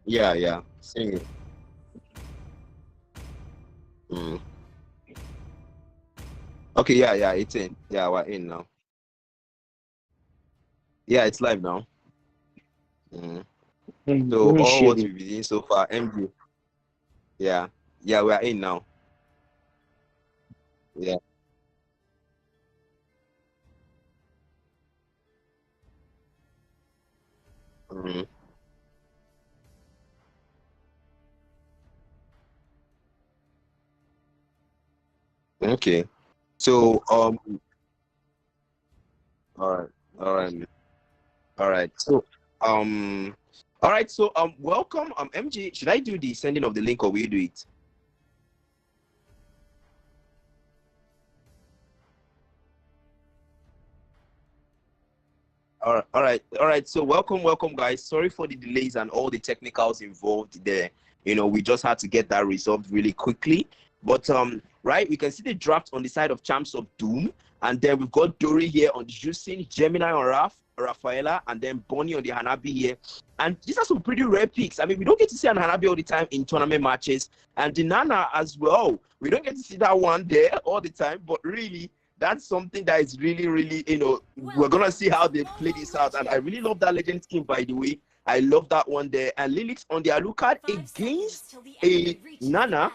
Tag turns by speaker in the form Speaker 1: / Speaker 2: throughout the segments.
Speaker 1: Yeah, yeah. Same. Mm. Okay, yeah, yeah. It's in. Yeah, we're in now. Yeah, it's live now. Mm. So
Speaker 2: Let me
Speaker 1: all
Speaker 2: share
Speaker 1: what
Speaker 2: this.
Speaker 1: we've been doing so far, MG. Yeah, yeah, we are in now. Yeah. Mm. Okay. So all right, all right, all right. So all right. So welcome MG. Should I do the sending of the link or will you do it? All right, all right. So welcome, guys. Sorry for the delays and all the technicals involved there. We just had to get that resolved really quickly. But right, we can see the draft on the side of Champs of Doom, and then we've got Dory here on the Juicing, Gemini on Rafaela, and then Bonnie on the Hanabi here. And these are some pretty rare picks. I mean, we don't get to see an Hanabi all the time in tournament matches, and the Nana as well. We don't get to see that one there all the time, but really that's something that is really, really, we're gonna see how they play this out. And I really love that legend skin, by the way. I love that one there. And Lilix on the Alucard against a Nana.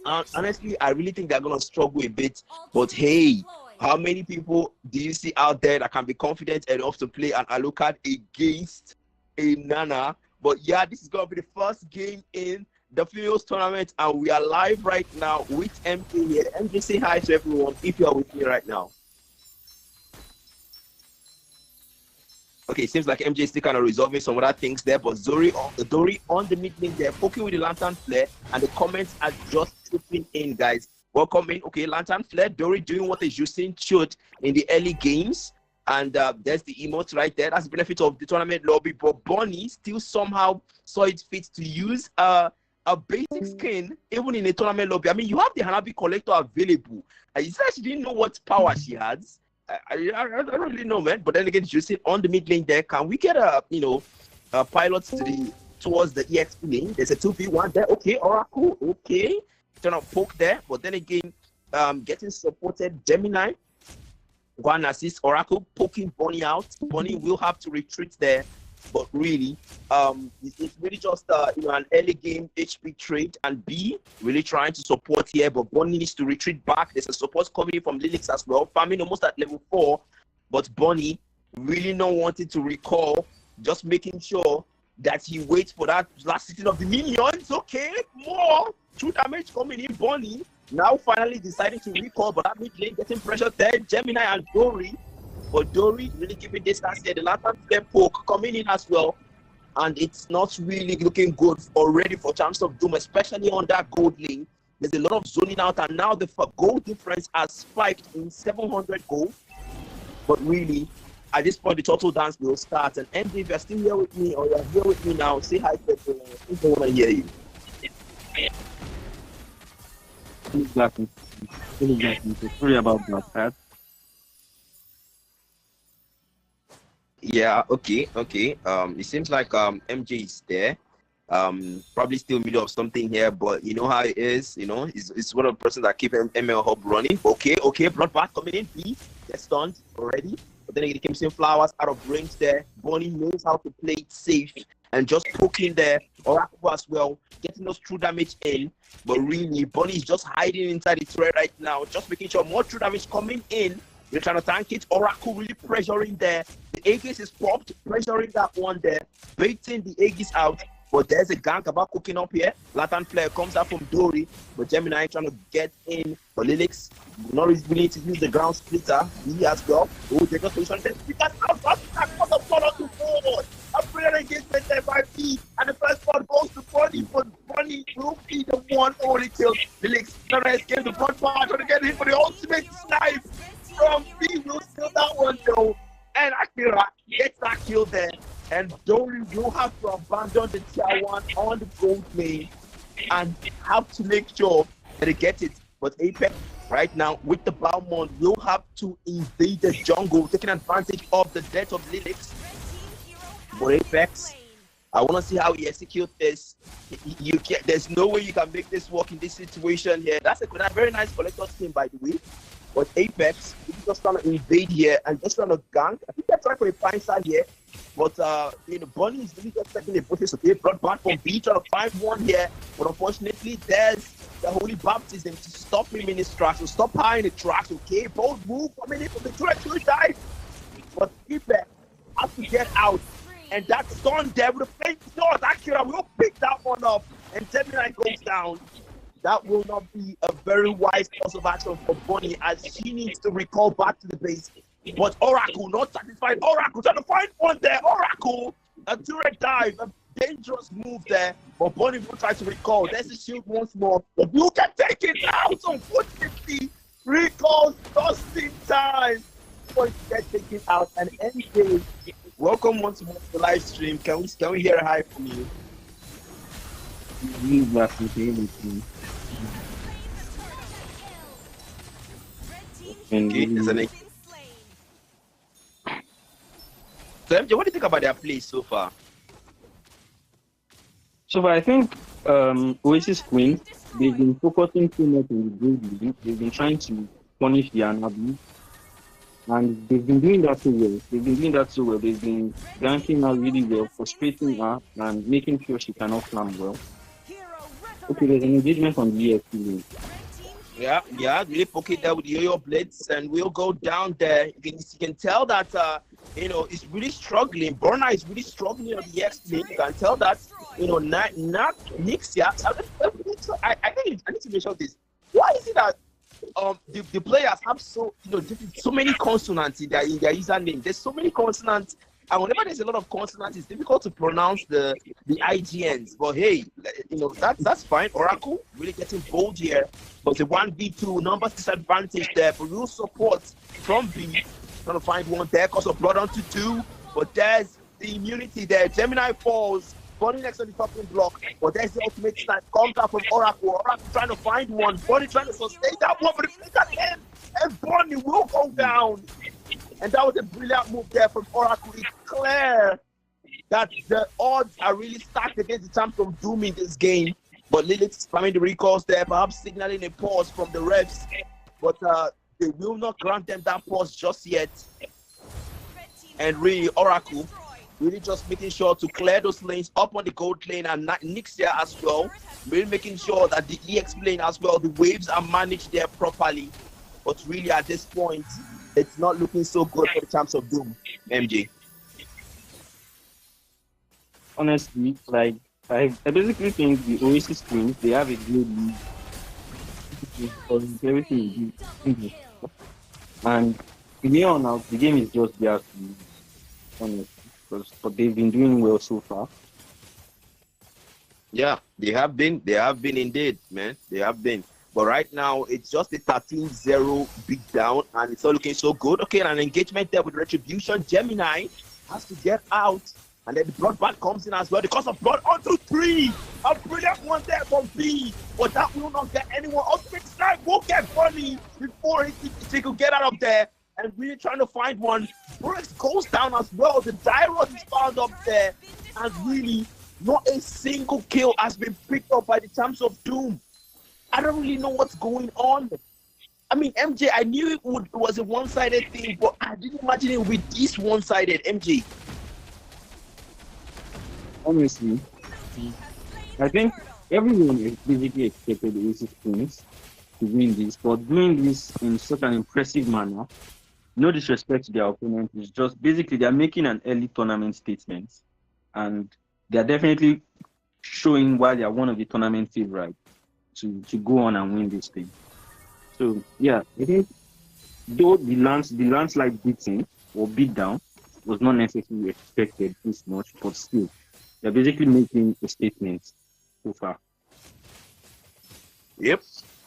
Speaker 1: Honestly, I really think they're gonna struggle a bit. But hey, how many people do you see out there that can be confident enough to play an Alucard against a Nana? But yeah, this is gonna be the first game in the females tournament, and we are live right now with MK here. MK, say hi to everyone if you are with me right now. Okay, seems like MJ is still kind of resolving some other things there, but Dory on the mid lane there, poking with the lantern flare, and the comments are just trooping in, guys. Welcome in. Okay, lantern flare, Dory doing what is using should in the early games, and there's the emote right there. That's the benefit of the tournament lobby. But Bonnie still somehow saw it fit to use a basic skin even in a tournament lobby. I mean, you have the Hanabi collector available. You said she didn't know what power she has. I don't really know, man. But then again, you see on the mid lane there, can we get a pilot to towards the EXP lane? There's a 2v1 there. Okay, Oracle. Okay, turn up poke there. But then again, getting supported Gemini. One assist, Oracle poking Bonnie out. Bonnie will have to retreat there. But really, it's really just an early game HP trade, and B really trying to support here, but Bonnie needs to retreat back. There's a support coming in from Lilix as well, farming almost at level 4, but Bonnie really not wanting to recall, just making sure that he waits for that last sitting of the minions. Okay, more true damage coming in. Bonnie now finally deciding to recall, but that mid lane getting pressure there. Gemini and Dory. But Dory really giving distance here. The lantern flare poke coming in as well. And it's not really looking good already for Champs of Doom, especially on that gold lane. There's a lot of zoning out, and now the gold difference has spiked in 700 gold. But really, at this point, the total dance will start. And Andy, if you're still here with me, or you're here with me now, say hi to everyone. I don't want to hear you.
Speaker 2: Exactly. Exactly. So sorry about that.
Speaker 1: Yeah, okay. It seems like MJ is there. Probably still middle of something here, but you know how it is. It's one of the persons that keep ML Hub running. Okay, bloodbath coming in. B gets stunned already, but then it comes in flowers out of range there. Bonnie knows how to play it safe and just poking there. Oracle as well, getting those true damage in. But really, Bonnie is just hiding inside the turret right now, just making sure more true damage coming in. They're trying to tank it. Oracle really pressuring there. The Aegis is popped, pressuring that one there, baiting the Aegis out. But there's a gank about cooking up here. Lantern Flare comes out from Dory, but Gemini trying to get in. But Lilix not really willing to use the ground splitter. He as well. Oh, they got position. Because out for the ball on the board. A brilliant engagement there by B. And the first ball goes to Bonnie, but Bonnie will be the one only kill. Lilix trying to escape the front bar, trying to get hit for the ultimate snipe from B. Will steal that one though. And Akira gets that kill there. And Dory will have to abandon the tier 1 on the gold lane and have to make sure that they get it. But Apex right now with the Balmond will have to invade the jungle, taking advantage of the death of Lilix. But Apex I want to see how he executes this. You can't, there's no way you can make this work in this situation here. That's a very nice collector's team, by the way. But Apex is just trying to invade here and just trying to gank. I think they're trying for a fine side here. But Bunny is really just taking the bushes. Okay, brought back from B, trying to find one here. But unfortunately, there's the Holy Baptism to stop him in his tracks, to stop her in the tracks. Okay, both move coming in from the turret dive. But Apex has to get out. And that stun there with the fake sword, that killer will pick that one up. And Gemini goes down. That will not be a very wise course of action for Bunny as she needs to recall back to the base. But Oracle not satisfied. Oracle trying to find one there. Oracle, a turret dive, a dangerous move there. But Bunny will try to recall. There's the shield once more. But you can take it out. Unfortunately, recalls just in time. But get taken out. And MJ, welcome once more to the live stream. Can we hear a hi from you? Okay, so MJ, what do you think about their play so far?
Speaker 2: So I think Oasis Queen, they've been focusing too much on the gold league. They've been trying to punish the Anabi. And they've been doing that so well. They've been ganking her really well, frustrating her and making sure she cannot plan well. Okay, there's an engagement on the EXP lane.
Speaker 1: Yeah, really poke it there with the Yo-Yo Blitz, and we'll go down there. You can tell that, it's really struggling. Burner is really struggling on the EXP lane. You can tell that, not Nixia. I need to mention this. Why is it that the players have so many consonants in their username? There's so many consonants, and whenever there's a lot of consonants, it's difficult to pronounce the IGNs. But hey, that's fine. Oracle really getting bold here, but the 1v2 numbers disadvantage there, but real support from B, trying to find one there, cause of blood onto 2, but there's the immunity there. Gemini falls. Bunny next on the topping block, but there's the ultimate snipe. Comes out from Oracle. Oracle trying to find one. Bunny trying to sustain that one, but the flick at him, and Bunny will go down. And that was a brilliant move there from Oracle. It's clear that the odds are really stacked against the champs of Doom in this game. But Lilith spamming the recalls there, perhaps signaling a pause from the refs. But they will not grant them that pause just yet. And really, Oracle really just making sure to clear those lanes up on the gold lane and Nixia as well. Really making sure that the EX lane as well, the waves are managed there properly. But really at this point, it's not looking so good for the champs of Doom, MJ.
Speaker 2: Honestly, I basically think the Oasis Queens, they have a good lead. Everything is and from here on out, the game is just theirs to lose, honestly. But they've been doing well so far.
Speaker 1: Yeah, they have been indeed, man. They have been. But right now, it's just a 13-0 beat down, and it's not looking so good. Okay, an engagement there with Retribution. Gemini has to get out, and then the Bloodbath comes in as well. The cost of blood onto 3. A brilliant one there from B, but that will not get anyone. Ultimate Snipe will get Bunny before he could get out of there. And really trying to find one. Brooks goes down as well. The Dyrod is found up there. And really, not a single kill has been picked up by the champs of Doom. I don't really know what's going on. I mean, MJ, I knew it was a one-sided thing, but I didn't imagine it would be this one-sided, MJ.
Speaker 2: Honestly, I think everyone is basically expected the Oasis Queens to win this, but doing this in such an impressive manner, no disrespect to their opponent, it's just basically they're making an early tournament statement, and they're definitely showing why they're one of the tournament favorites to go on and win this thing. So yeah, I think though the landslide beating or beat down was not necessarily expected this much, but still they're basically making a statement so far.
Speaker 1: Yep.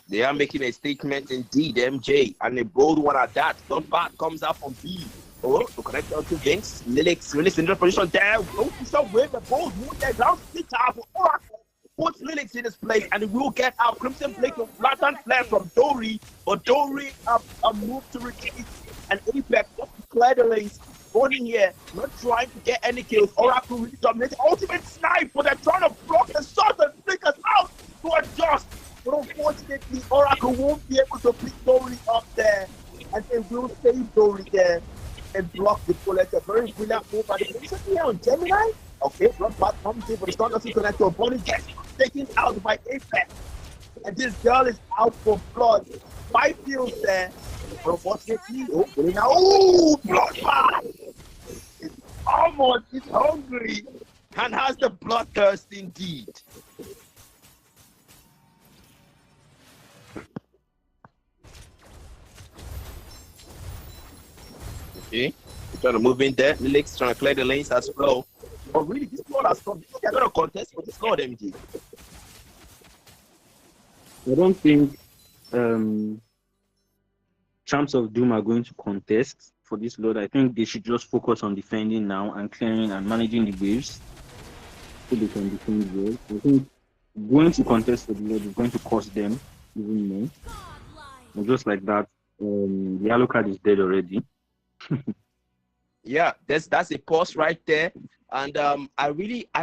Speaker 1: They are making a statement indeed, MJ, and a bold one at that. Bloodbath comes out from B. Oh, to connect onto Jinx. Lilix really in the position there. Don't you show where the balls move there down. Sit out for Oracle. Puts Lilix in his place, and he will get out. Crimson Blade from Lantern Flare from Dory, but Dory a move to retreat, and Apex just to clear the lanes. Bonnie here, not trying to get any kills. Oracle really dominates. Ultimate snipe, but they're trying to block the shot and flickers out to adjust. But unfortunately, Oracle won't be able to pick Dory up there. And they will save Dory there and block the bullet. A very brilliant move. And it's here on Gemini. Okay, Bloodbath comes in, but it's not nothing connected. Bonnie gets taken out by Apex. And this girl is out for blood. 5 kills there. But unfortunately, Bloodbath! It's almost, it's hungry and has the bloodthirst indeed. Okay, trying to move in there. Lilix trying to clear the lanes as well. But really, this squad has come. They're going to contest for this squad, MG.
Speaker 2: I don't think Champs of Doom are going to contest for this load. I think they should just focus on defending now and clearing and managing the waves so they can defend well. I think going to contest for the load is going to cost them even more. And just like that, the yellow card is dead already.
Speaker 1: Yeah, that's a pause right there. And I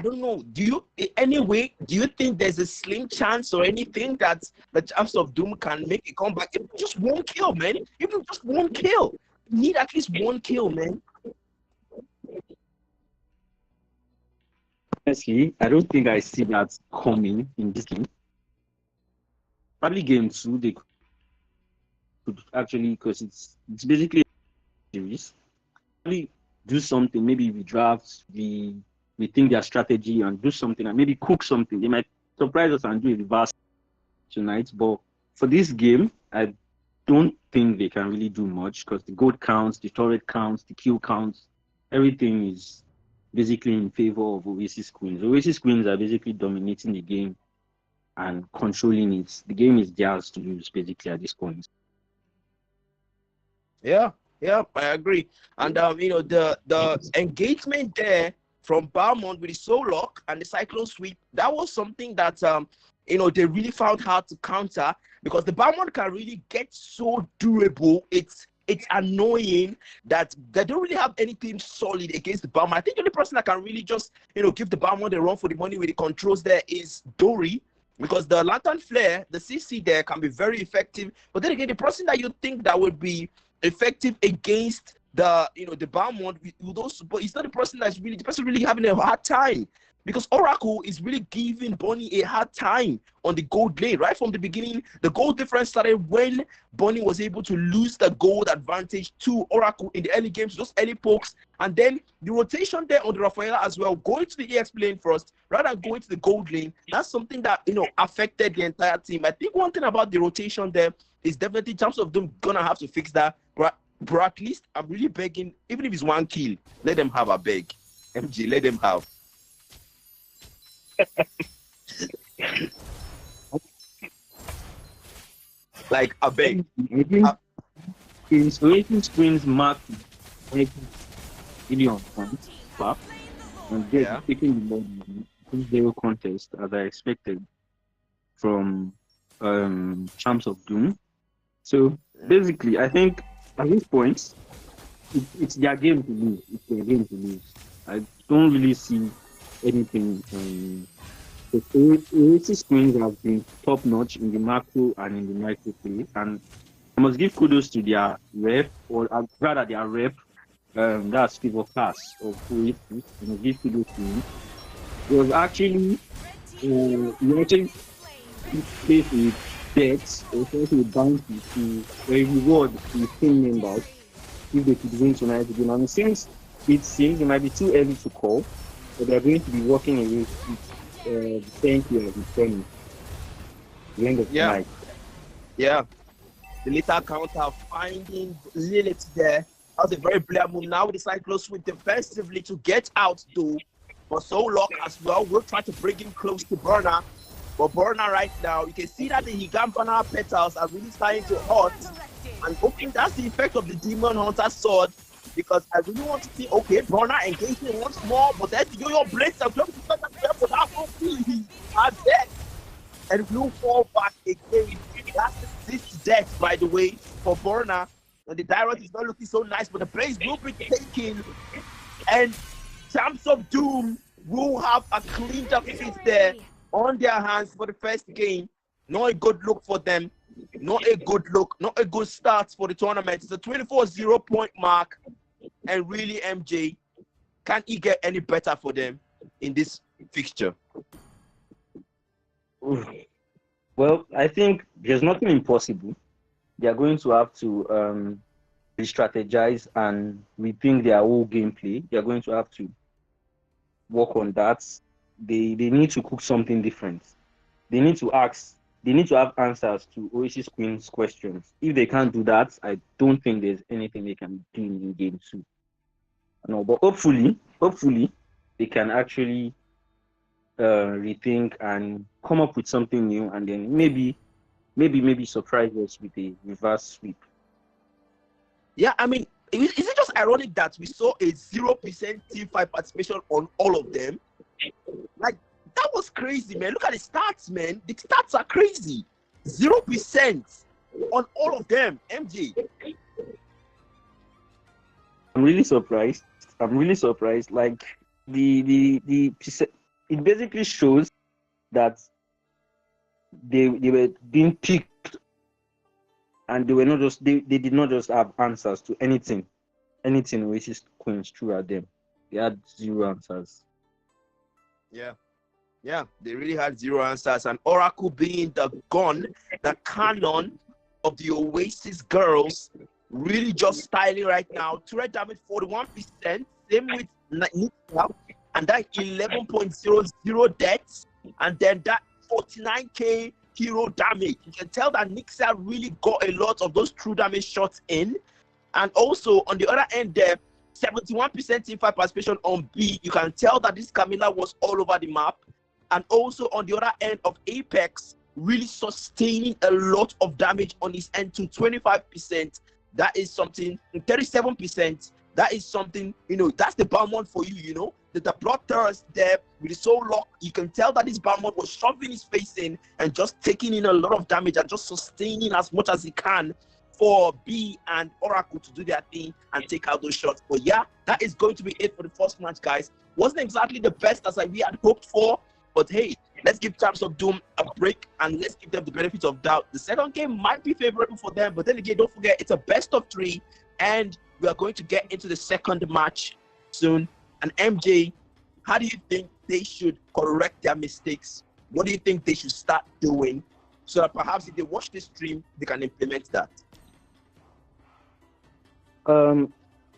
Speaker 1: don't know. Do you think there's a slim chance or anything that the Champs of Doom can make a comeback? If just one kill, man. Even just one kill. You need at least one kill, man.
Speaker 2: Honestly, I don't think I see that coming in this game. Probably game 2, they could actually, because it's basically a series. Probably do something. Maybe we draft, we think their strategy and do something, and maybe cook something. They might surprise us and do a reverse tonight. But for this game, I don't think they can really do much because the gold counts, the turret counts, the kill counts, everything is basically in favor of Oasis Queens. Oasis Queens are basically dominating the game and controlling it. The game is theirs to lose basically at this point.
Speaker 1: Yeah, I agree. And the engagement there from Balmond with the Soul Lock and the Cyclone Sweep, that was something that they really found hard to counter because the Balmond can really get so durable. It's annoying that they don't really have anything solid against the Balmond. I think the only person that can really just give the Balmond a run for the money with the controls there is Dory. Because the Lantern Flare, the CC there can be very effective. But then again, the person that you think that would be effective against the the Balmond with those, but it's not the person that's really having a hard time. Because Oracle is really giving Bonnie a hard time on the gold lane. Right from the beginning, the gold difference started when Bonnie was able to lose the gold advantage to Oracle in the early games, those early pokes. And then the rotation there on the Rafaela as well, going to the EX lane first, rather than going to the gold lane. That's something that, affected the entire team. I think one thing about the rotation there is definitely Champs of Doom gonna have to fix that. But at least I'm really begging, even if it's one kill, let them have a beg. MG, let them have. Like a beg.
Speaker 2: I think Inspiration Screens mark million points back and they're taking the lead 0 contest as I expected from Champs of Doom. So basically, I think at this point, it's their game to lose. It's their game to lose. I don't really see anything. The Oasis Queens have been top notch in the macro and in the micro play, and I must give kudos to their rep, or rather their rep. That's Steve Class of Oasis. I must give kudos to him. It was actually watching place with bets or with bounty to reward the team members if they could win tonight again. And since it seems it might be too early to call, but they're going to be working against the thank you of the training. The end of the night.
Speaker 1: Yeah. The little counter finding Lilith there. That was a very brilliant move. Now with the Cyclone Sweep defensively to get out though. But Soul Lock as well. We'll try to bring him close to Burner. But Burner right now, you can see that the Higampana petals are really starting to hurt. And hopefully that's the effect of the Demon Hunter sword. Because I really want to see, okay, Burner engaging once more, but then your blades are close to that won't be dead. And will fall back again. That's the 6th death, by the way, for Burner. The direct is not looking so nice, but the place will be taken, and Champs of Doom will have a cleaned up defeat there on their hands for the first game. Not a good look for them. Not a good look. Not a good start for the tournament. It's a 24-0 point mark, and really, MJ, can't it get any better for them in this fixture?
Speaker 2: Well, I think there's nothing impossible. They are going to have to re-strategize and rethink their whole gameplay. They are going to have to work on that. They need to cook something different. They need to have answers to Oasis Queen's questions. If they can't do that, I don't think there's anything they can do in game 2. No, but hopefully they can actually rethink and come up with something new, and then maybe surprise us with a reverse sweep.
Speaker 1: Yeah, I mean, is it just ironic that we saw a 0% team fight participation on all of them? Like, that was crazy, man. Look at the stats, man. The stats are crazy. 0% on all of them, MJ.
Speaker 2: I'm really surprised. Like it basically shows that they were being picked, and they did not just have answers to anything Oasis Queens threw at them. They had 0 answers.
Speaker 1: Yeah, they really had 0 answers, and Oracle being the cannon of the Oasis girls, really just styling right now. Turret damage 41%, same with Nixa, and that 11.00 deaths, and then that 49k hero damage. You can tell that Nixa really got a lot of those true damage shots in. And also on the other end there, 71% teamfight participation on B. You can tell that this Camilla was all over the map. And also on the other end of Apex, really sustaining a lot of damage on his end to 25%. That is something. 37%. That is something, that's the Balmond for you, the blood thirst there with the soul lock. You can tell that this Balmond was shoving his face in and just taking in a lot of damage and just sustaining as much as he can for B and Oracle to do their thing and take out those shots. But yeah, that is going to be it for the first match, guys. Wasn't exactly the best as we had hoped for, but hey, let's give Champs of Doom a break and let's give them the benefit of doubt. The second game might be favorable for them, but then again, don't forget, it's a best of 3, and we are going to get into the second match soon. And MJ, how do you think they should correct their mistakes? What do you think they should start doing so that perhaps if they watch this stream, they can implement that?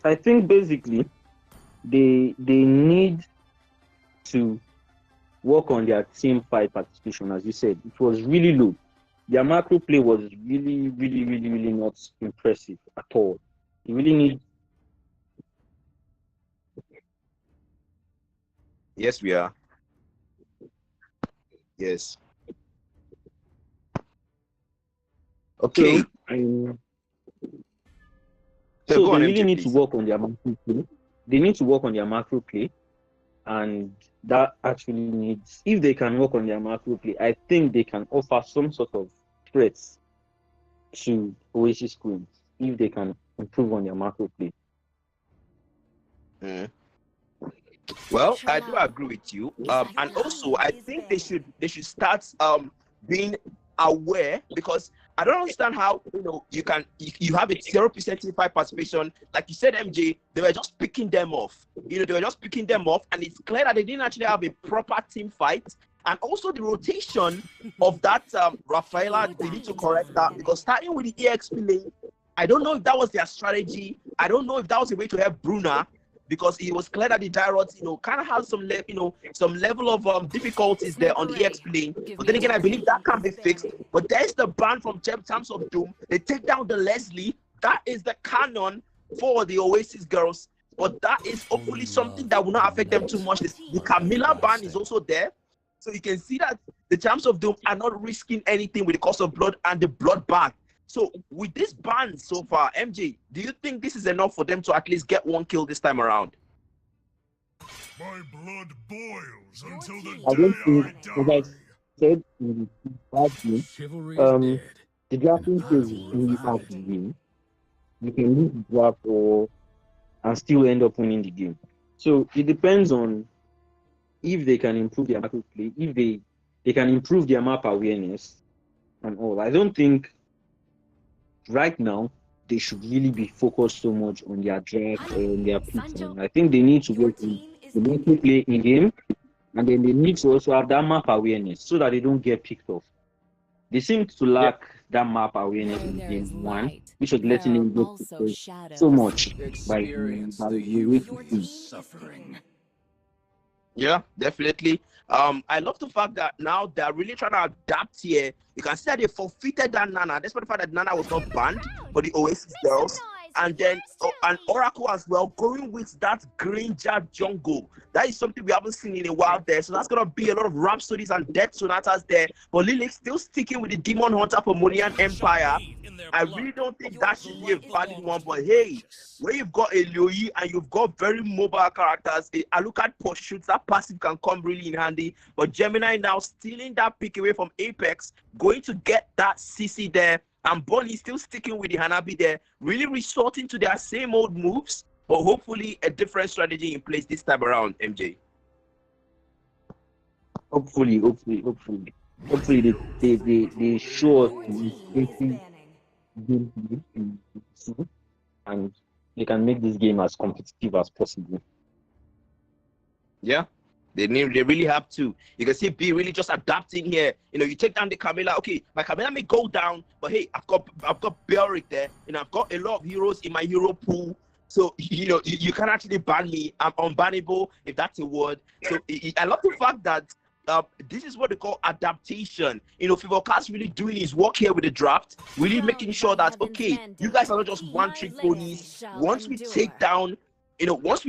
Speaker 2: I think basically they need to work on their team fight participation. As you said, it was really low. Their macro play was really not impressive at all. You really need.
Speaker 1: Yes, we are. Yes. Okay.
Speaker 2: So they really need to work on their macro play. They need to work on their macro play, and that actually needs. If they can work on their macro play, I think they can offer some sort of threats to Oasis Queens if they can improve on their macro play.
Speaker 1: Well, I do agree with you. And also, I think they should start being aware, because I don't understand how you have a 0% team fight participation. Like you said, MJ, they were just picking them off. They were just picking them off, and it's clear that they didn't actually have a proper team fight. And also the rotation of that Rafaela, they need to correct that, because starting with the EXP lane, I don't know if that was their strategy. I don't know if that was a way to help Bruna, because it was clear that the Gyrots, kind of has some level of difficulties there on the EXP lane. But then again, I believe that can be fixed. But there's the ban from Champs of Doom. They take down the Leslie. That is the cannon for the Oasis girls. But that is hopefully something that will not affect them too much. The Camilla ban is also there. So you can see that the Champs of Doom are not risking anything with the cost of blood and the blood bag. So with this ban so far, MJ, do you think this is enough for them to at least get 1 kill this time around?
Speaker 3: My blood boils until the
Speaker 2: I don't think,
Speaker 3: day I
Speaker 2: as I said in the last game, the drafting phase is really hard to win. you can lose the draft or and still end up winning the game. So it depends on if they can improve their battle play, if they can improve their map awareness and all. I don't think right now they should really be focused so much on their draft or on their picks. I think they need to work on the mental play in game, and then they need to also have that map awareness so that they don't get picked off. They seem to lack that map awareness in game one, which was letting them get picked off so much by the
Speaker 4: suffering.
Speaker 1: Yeah, definitely. I love the fact that now they're really trying to adapt here. You can see that they forfeited that Nana. Despite the fact that Nana was not banned for the Oasis girls. And then an Oracle as well, going with that Granger jungle. That is something we haven't seen in a while there. So that's going to be a lot of Rhapsodies and Death Sonatas there. But Lilith still sticking with the Demon Hunter for Monian Empire. I really don't think that should be a valid one. But hey, where you've got a Liu and you've got very mobile characters, I look at pursuits, that passive can come really in handy. But Gemini now stealing that pick away from Apex, going to get that CC there. And Bonnie still sticking with the Hanabi there, really resorting to their same old moves, but hopefully a different strategy in place this time around, MJ.
Speaker 2: Hopefully they show us and they can make this game as competitive as possible.
Speaker 1: Yeah. They really have to. You can see B really just adapting here. You know, you take down the Camilla. Okay, my Camilla may go down, but hey, I've got Belric there, and I've got a lot of heroes in my hero pool. So you know, you can actually ban me. I'm unbannable, if that's a word. So I love the fact that this is what they call adaptation. You know, Fivocast really doing his work here with the draft, really making sure that okay, you guys are not just one-trick ponies. Once we take down, once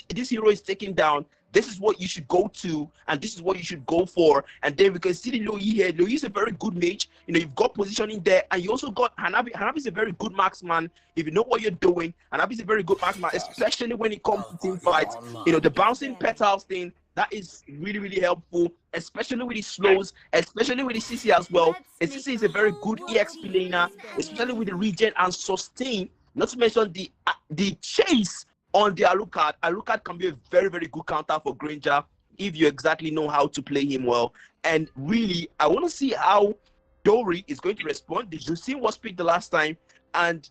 Speaker 1: this hero is taken down, this is what you should go to, and this is what you should go for. And then we can see the Loi here. Loi is a very good mage. You know, you've got positioning there, and you also got Hanabi. Hanabi is a very good marksman. If you know what you're doing, Hanabi is a very good marksman, especially when it comes to team fights. You know, the bouncing petals thing, that is really, really helpful, especially with the slows, especially with the CC as well. The CC is a very good EXP laner, especially with the regen and sustain. Not to mention the chase on the Alucard. Alucard can be a very, very good counter for Granger if you exactly know how to play him well. And really, I want to see how Dory is going to respond. Did you see what picked the last time? And,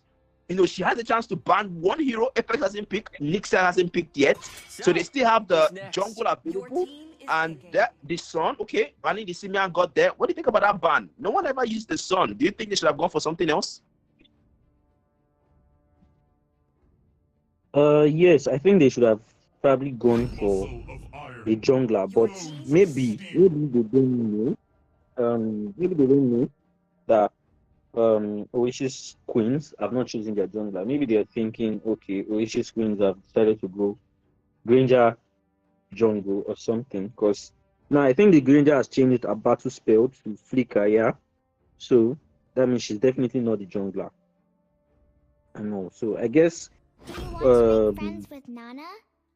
Speaker 1: you know, she has a chance to ban one hero. Apex hasn't picked. Nixia hasn't picked yet. So they still have the jungle available. And the Sun, okay, banning the Simian got there. What do you think about that ban? No one ever used the Sun. Do you think they should have gone for something else?
Speaker 2: Yes, I think they should have probably gone for a jungler, but maybe they don't know. Maybe they don't know that Oasis Queens have not chosen their jungler. Maybe they're thinking, okay, Oasis Queens have decided to go Granger jungle or something. Because now I think the Granger has changed her battle spell to Flicker, yeah. So that means she's definitely not the jungler. I know. So I guess
Speaker 5: friends with Nana?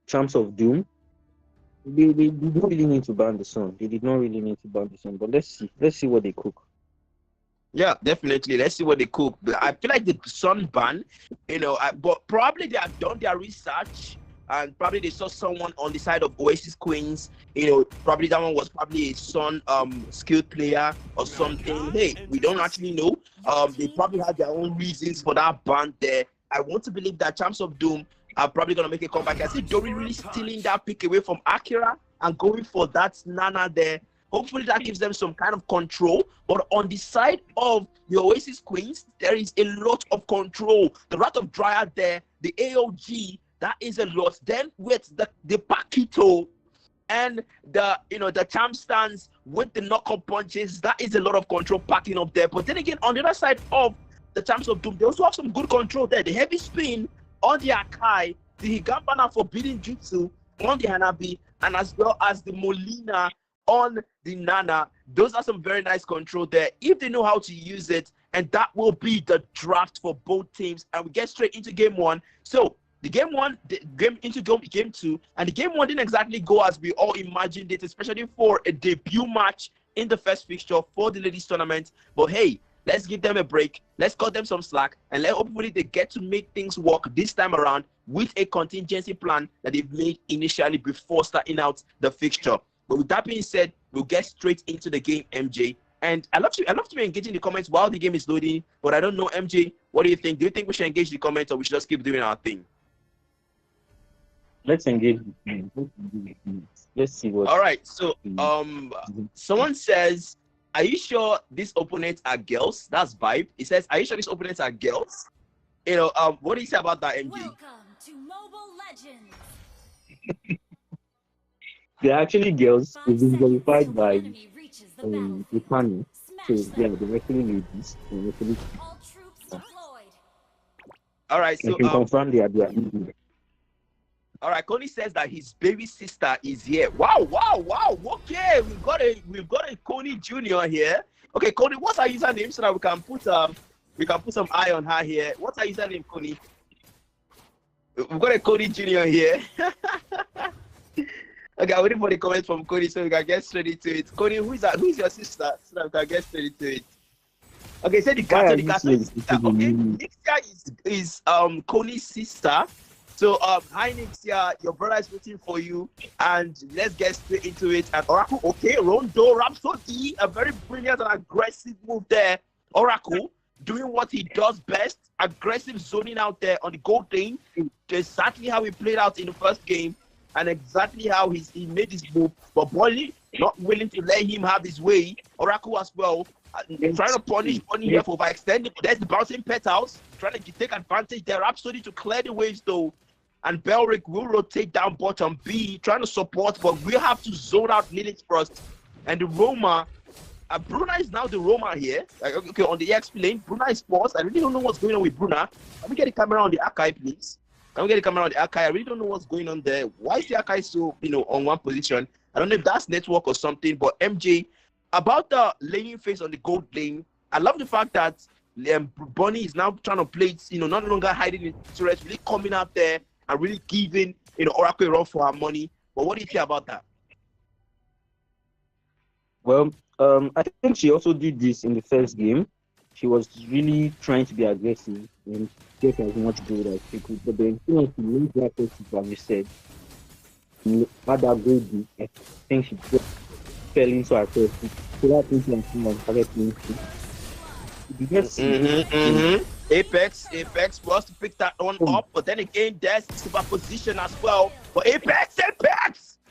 Speaker 2: Champs of Doom, they don't really need to ban the Sun. They did not really need to ban the Sun, but let's see what they cook.
Speaker 1: Yeah, definitely. Let's see what they cook. But I feel like the Sun ban, you know, but probably they have done their research and probably they saw someone on the side of Oasis Queens. You know, probably that one was probably a Sun skilled player or something. Hey, we don't actually know. They probably had their own reasons for that ban there. I want to believe that Champs of Doom are probably going to make a comeback. I see Dory really stealing that pick away from Akira and going for that Nana there. Hopefully that gives them some kind of control. But on the side of the Oasis Queens, there is a lot of control. The Wrath of Dryad there, the AOG, that is a lot. Then with the Paquito and the champ stands with the knockout punches, that is a lot of control packing up there. But then again, on the other side of the Champs of Doom, they also have some good control there. The heavy spin on the Akai, the Higambana Forbidden Jutsu on the Hanabi, and as well as the Molina on the Nana. Those are some very nice control there if they know how to use it, and that will be the draft for both teams. And we get straight into game one. So the game one, game two, and the game one didn't exactly go as we all imagined it, especially for a debut match in the first fixture for the ladies tournament. But hey, Let's give them a break. Let's cut them some slack, and hopefully they get to make things work this time around with a contingency plan that they've made initially before starting out the fixture. But with that being said, we'll get straight into the game, MJ. And I love to be engaging the comments while the game is loading. But I don't know, MJ, what do you think? Do you think we should engage the comments, or we should just keep doing our thing?
Speaker 2: Let's engage. Let's see what.
Speaker 1: All right. So someone says, "Are you sure these opponents are girls?" That's Vibe. He says, "Are you sure these opponents are girls?" You know, what do you say about that, MJ?
Speaker 4: Welcome to Mobile Legends.
Speaker 2: They're actually girls.
Speaker 4: 5
Speaker 2: They've been
Speaker 4: seconds
Speaker 2: verified
Speaker 4: till
Speaker 2: by
Speaker 4: the enemy reaches the battlefield.
Speaker 2: the panel. So
Speaker 4: Smash
Speaker 2: yeah,
Speaker 4: them.
Speaker 2: they're actually ladies. They're actually,
Speaker 4: All troops deployed.
Speaker 1: All right.
Speaker 2: I
Speaker 1: So
Speaker 2: can confirm they are easy.
Speaker 1: all right, Connie says that his baby sister is here. Wow. Okay, we've got a Connie Junior here. Okay, Connie, what's our username so that we can put some eye on her here? What's our username, Connie? We've got a Connie Junior here. Okay, I'm waiting for the comments from Connie so we can get straight into it. Connie, who's your sister so that we can get straight into it? Okay, say the cat, is sister. Okay, Nixia is Connie's sister. So hi Nixia, your brother is waiting for you, and let's get straight into it. And Oracle, okay, Rondo Rhapsody, a very brilliant and aggressive move there. Oracle doing what he does best, aggressive zoning out there on the goal lane. Exactly how he played out in the first game, and exactly how he made his move. But Bonnie not willing to let him have his way. Oracle as well, trying to punish Bonnie here for overextending. There's the bouncing petals, trying to take advantage there. Rhapsody to clear the waves though. And Belric will rotate down bottom B, trying to support, but we'll have to zone out Lilith first. And the Roma, Bruna is now the Roma here. Okay, on the EXP lane, Bruna is paused. I really don't know what's going on with Bruna. Let me get the camera on the Akai, please. Let me get the camera on the Akai. I really don't know what's going on there. Why is the Akai so, on one position? I don't know if that's network or something, but MJ, about the laning phase on the gold lane, I love the fact that Bonnie is now trying to play, not longer hiding in turrets, really coming out there and really giving Oracle a run for her money. But what do you think about that?
Speaker 2: Well, I think she also did this in the first game. She was really trying to be aggressive and get as much gold as she could. But then, she made that person, as you said, had that gold. I think she just fell into her first. So that thing and someone started playing.
Speaker 1: Apex was to pick that one up, but then again, there's superposition as well. But Apex,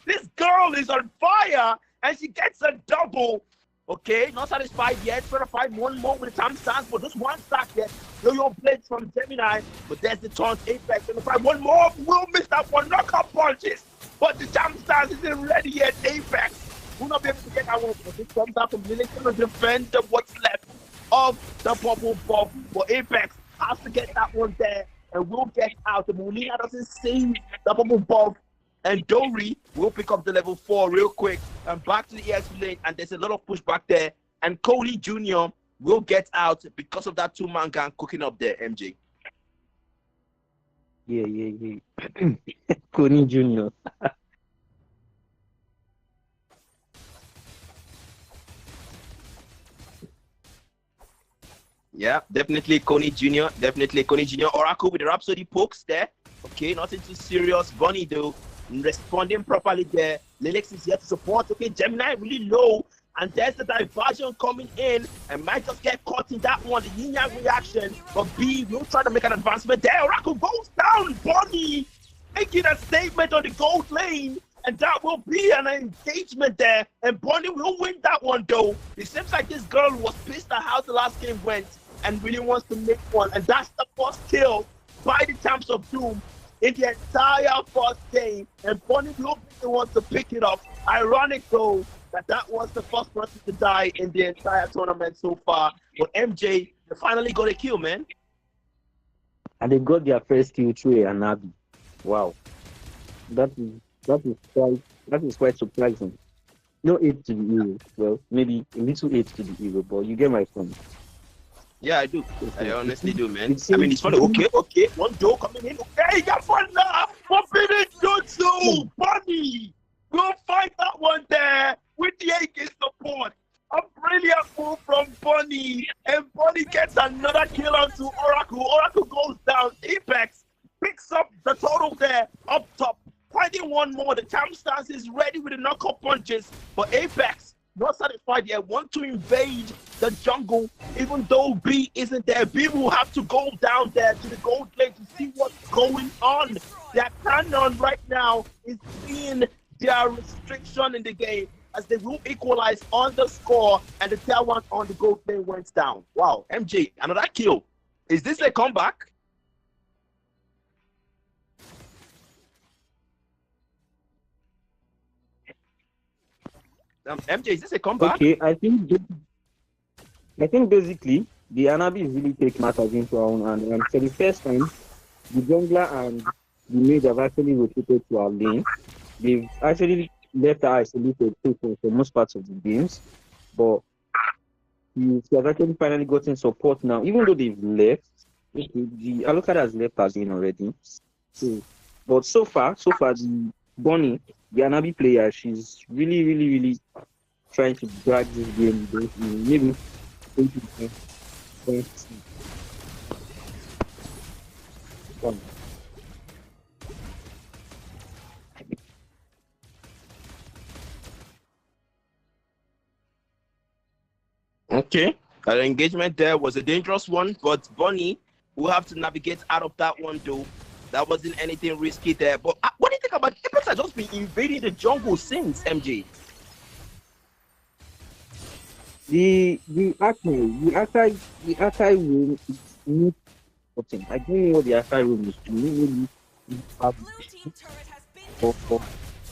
Speaker 1: this girl is on fire, and she gets a double. Okay, not satisfied yet. Trying to find one more with the time stance, but just one stack yet. Yo-yo blades from Gemini, but there's the taunt. Apex gonna find one more. Will miss that one. Knockout punches, but the time stance isn't ready yet. Apex will not be able to get that one. But this comes out from Lilith to defend what's left of the bubble buff. But Apex has to get that one there and will get out. The Molina doesn't save the bubble buff, and Dory will pick up the level 4 real quick and back to the EXP lane, and there's a lot of pushback there, and Cody Jr. will get out because of that 2-man gang cooking up there, MJ.
Speaker 2: Yeah. Cody Jr.
Speaker 1: Yeah, definitely Coney Jr. Oracle with the Rhapsody pokes there. Okay, nothing too serious. Bonnie though, responding properly there. Lilix is here to support. Okay, Gemini really low. And there's the diversion coming in. And might just get caught in that one. The yin-yang reaction. But B will try to make an advancement there. Oracle goes down. Bonnie making a statement on the gold lane. And that will be an engagement there. And Bonnie will win that one though. It seems like this girl was pissed at how the last game went and really wants to make one. And that's the first kill by the Champs of Doom in the entire first game. And Bonnie will be the one to pick it up. Ironic though that was the first person to die in the entire tournament so far. But MJ, they finally got a kill, man.
Speaker 2: And they got their first kill through a Navi. Wow. That is quite surprising. No 8 to the hero. Well, maybe a little 8 to the hero, but you get my point.
Speaker 1: Yeah, I do. I honestly do, man. I mean, it's funny. Okay. One door coming in. Okay, you got fun now. What minute Jutsu? Bonnie. We'll fight that one there with the AK support. A brilliant move from Bonnie. And Bonnie It's another kill onto Oracle. Oracle goes down. Apex picks up the total there up top. Finding one more. The champ stance is ready with the knockout punches. But Apex, not satisfied yet, want to invade the jungle. Even though B isn't there, B will have to go down there to the gold lane to see what's going on. Their cannon right now is seeing their restriction in the game as they will equalize on the score, and the tier 1 on the gold lane went down. Wow, MJ, another kill. Is this a comeback? MJ, is this a comeback?
Speaker 2: Okay, I think basically the Anabi is really taking matters into our own hand. And for the first time, the jungler and the mage have actually rotated to our lane. They've actually left her isolated for most parts of the games, but she has actually finally gotten support now. Even though they've left, the Alucard has left her lane already. But so far, the Bonnie, the Anabi player, she's really trying to drag this game. Maybe 20%.
Speaker 1: Okay, the engagement there was a dangerous one, but Bonnie will have to navigate out of that one though. That wasn't anything risky there. But what do you think about Apex? Has just been invading the jungle since, MJ.
Speaker 2: The archive room is not important. I don't know what the archive room is.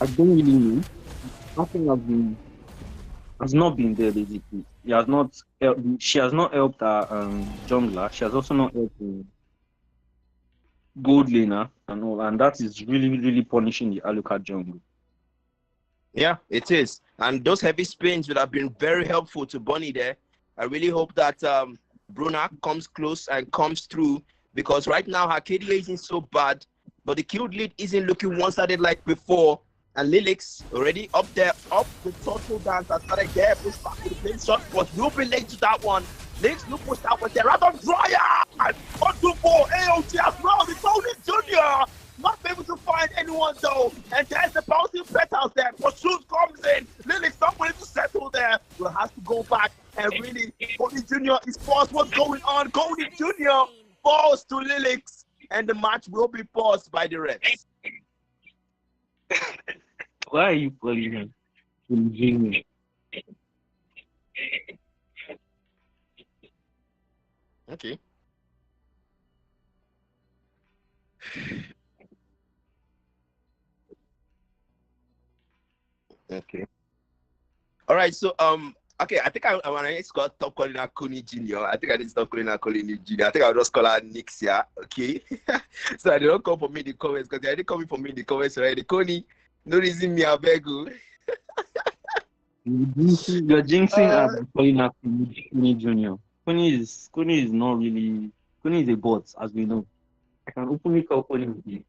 Speaker 2: I don't really know. Nothing has not been there basically. She has not helped her jungler. She has also not helped gold laner and all, and that is really punishing the Alucard jungle.
Speaker 1: Yeah, it is. And those heavy spins would have been very helpful to Bonnie there. I really hope that Bruna comes close and comes through, because right now her KDA isn't so bad, but the kill lead isn't looking one-sided like before. And Lilix already up there, up the total dance that started there, pushed back to the plane shot, but will be late to that one. Lilix will push that one there, right on Dryer! And 1-2-4, AOT as well, it's only Junior! Not able to find anyone though, and there's the bouncing petals there. Pursuit comes in. Lilix not willing to settle there. Will have to go back and really. Cody Junior is paused. What's going on? Cody Junior falls to Lilix, and the match will be paused by the refs.
Speaker 2: Why are you calling him Junior?
Speaker 1: Okay. Okay. All right. So okay. I think when I stop calling her Connie Junior, I think I need to stop calling her Connie Junior. I think I'll just call her Nixia. Okay. So I don't come for me in the comments, because they already coming for me in the comments already. Connie, no reason me, I beg you.
Speaker 2: You're jinxing her calling her Connie Junior. Connie is not really. Connie is a bot, as we know. I can openly call Connie.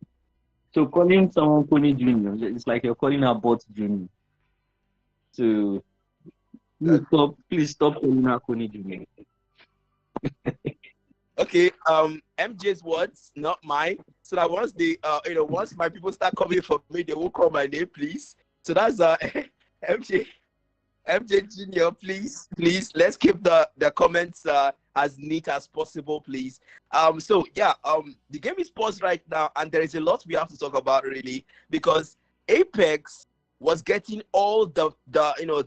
Speaker 2: So calling someone Connie Junior, it's like you're calling her bot Junior. So please stop calling her Connie Junior.
Speaker 1: Okay, MJ's words, not mine. So that once they once my people start coming for me, they will call my name, please. So that's MJ Junior, please let's keep the comments as neat as possible, please. So yeah, the game is paused right now, and there is a lot we have to talk about really, because Apex was getting all the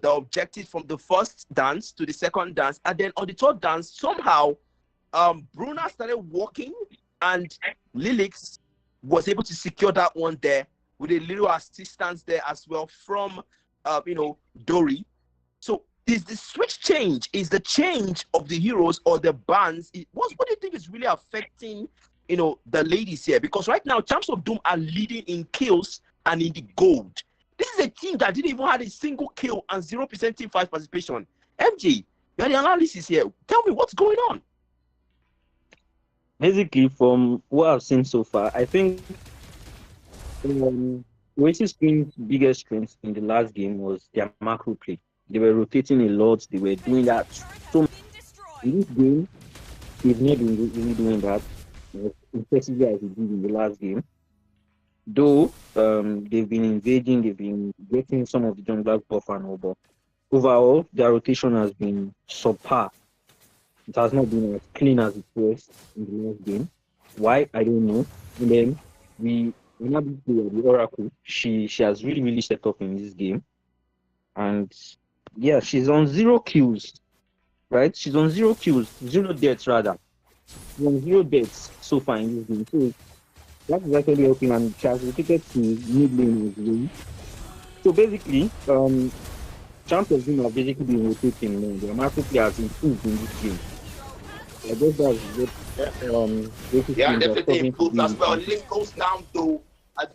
Speaker 1: objectives from the first dance to the second dance, and then on the third dance somehow Bruna started walking, and Lilix was able to secure that one there with a little assistance there as well from Dory. So is the switch change, is the change of the heroes or the bans, what do you think is really affecting the ladies here? Because right now Champs of Doom are leading in kills and in the gold. This is a team that didn't even have a single kill and 0% team fight participation. MJ, you're the analysis here. Tell me what's going on.
Speaker 2: Basically, from what I've seen so far, I think Oasis Queen's biggest strength in the last game was their macro play. They were rotating a lot. They were doing that so much. In this game, He's not been really doing that as impressively as he did in the last game. Though they've been invading, they've been getting some of the junglers buff and all, but overall their rotation has been subpar. It has not been as clean as it was in the last game. Why? I don't know. And then we another player, the Oracle, she has really stepped up in this game. And yeah, she's on 0 kills, right? She's on 0 kills, 0 deaths rather. She's on 0 deaths so far in this game. So that is actually helping, and she has rotated to mid lane as well. So basically, Champs of Doom have basically been rotating now. Their macro play has improved in this game. I guess that's what basically
Speaker 1: Yeah,
Speaker 2: they're
Speaker 1: definitely
Speaker 2: starting to
Speaker 1: improved
Speaker 2: do
Speaker 1: as
Speaker 2: in
Speaker 1: well.
Speaker 2: this.
Speaker 1: Link goes down though.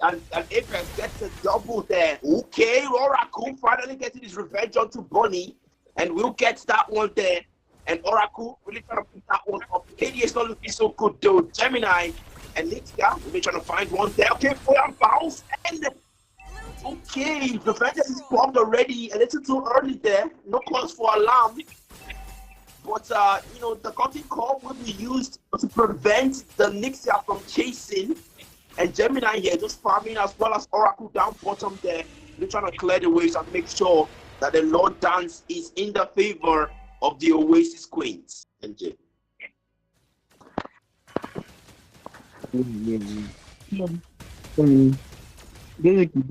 Speaker 1: And Apex gets a double there. Okay, Oracle finally getting his revenge onto Bonnie. And we'll get that one there. And Oracle really trying to pick that one up. KD is not looking so good though. Gemini and Nixia will be trying to find one there. Okay, Fire bounce. And okay, the Vengeance is bombed already. A little too early there. No cause for alarm. But the cutting call will be used to prevent the Nixia from chasing. And Gemini here just farming as well as Oracle down bottom there. They're trying to clear the waves and make sure that the Lord Dance is in the favor of the Oasis Queens. MJ.
Speaker 2: Basically,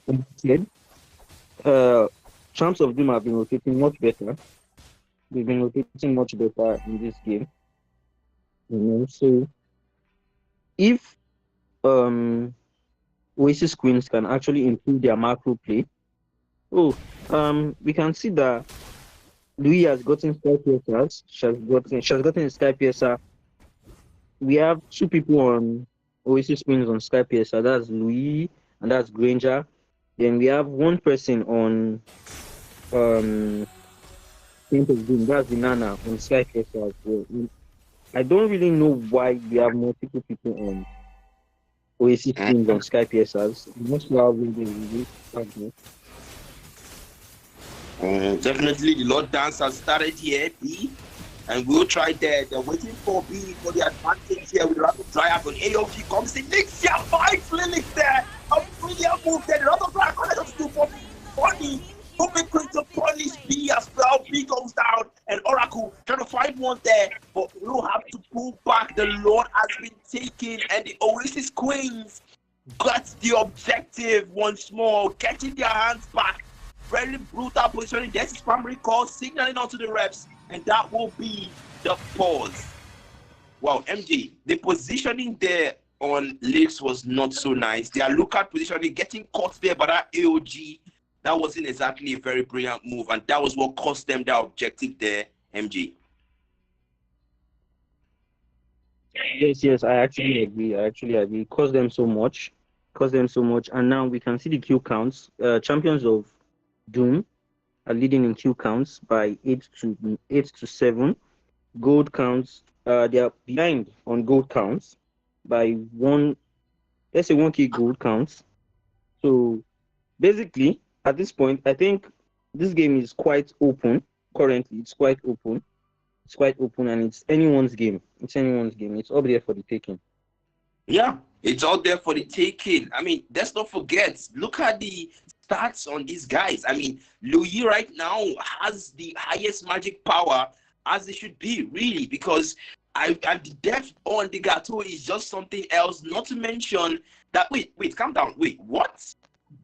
Speaker 2: like I said, Champs of Doom have been rotating much better. They've been rotating much better in this game. So if Oasis Queens can actually improve their macro play, we can see that Louis has gotten Sky PSRs. She has gotten a Sky PSR. We have 2 people on Oasis Queens on Sky PSR. That's Louis and that's Granger. Then we have 1 person on Saint of Doom. That's the Nana on Sky PSR as well. I don't really know why we have multiple people on Oasis Queens on Sky PSRs. I'm not sure how they will.
Speaker 1: Definitely, the Lord Dance has started here, B, and we'll try there. They're waiting for B for the advantage here with Rapid Dryad. When AOP comes in, Nixia fights Lilith there. A brilliant move there. The other player connected to for Bonnie. Moving quick to punish B as well. B goes down, and Oracle trying to find one there, but we'll have to pull back. The Lord has been taken, and the Oasis Queens got the objective once more, getting their hands back. Very brutal positioning. There's his primary call, signaling onto the reps, and that will be the pause. Wow, MG, the positioning there on Lips was not so nice. Their lookout positioning, getting caught there by that AOG, that wasn't exactly a very brilliant move, and that was what cost them their objective there, MG.
Speaker 2: Yes, I actually agree. It cost them so much. And now we can see the kill counts. Champions of Doom are leading in kill counts by 8 to 7. Gold counts, they are behind on gold counts by 1. Let's say 1 kill gold counts. So basically, at this point, I think this game is quite open. Currently, it's quite open, and it's anyone's game. It's up there for the taking.
Speaker 1: Yeah, it's out there for the taking. I mean, let's not forget, look at the stats on these guys. I mean, Louis right now has the highest magic power as it should be, really, because the depth on the Gato is just something else. Not to mention that, wait, calm down. Wait, what?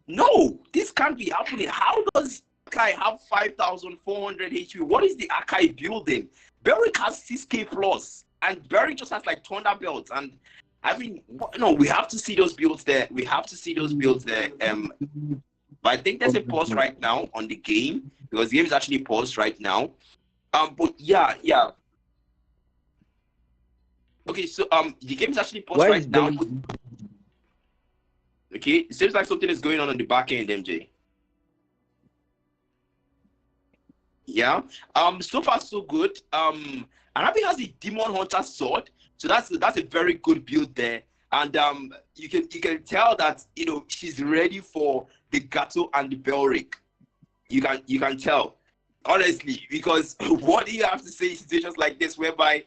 Speaker 1: No, this can't be happening. How does Akai have 5,400 HP? What is the Akai building? Beric has 6k plus, and Beric just has like Thunder belts. And I mean, no, we have to see those builds there. But I think there's a pause right now on the game, because the game is actually paused right now. But yeah. Okay, so the game is actually paused right now. Okay, it seems like something is going on the back end, MJ. Yeah. So far so good. Arabi has the Demon Hunter sword, so that's a very good build there. And you can tell that she's ready for the Gato and the Belric. You can tell. honestly, because what do you have to say in situations like this whereby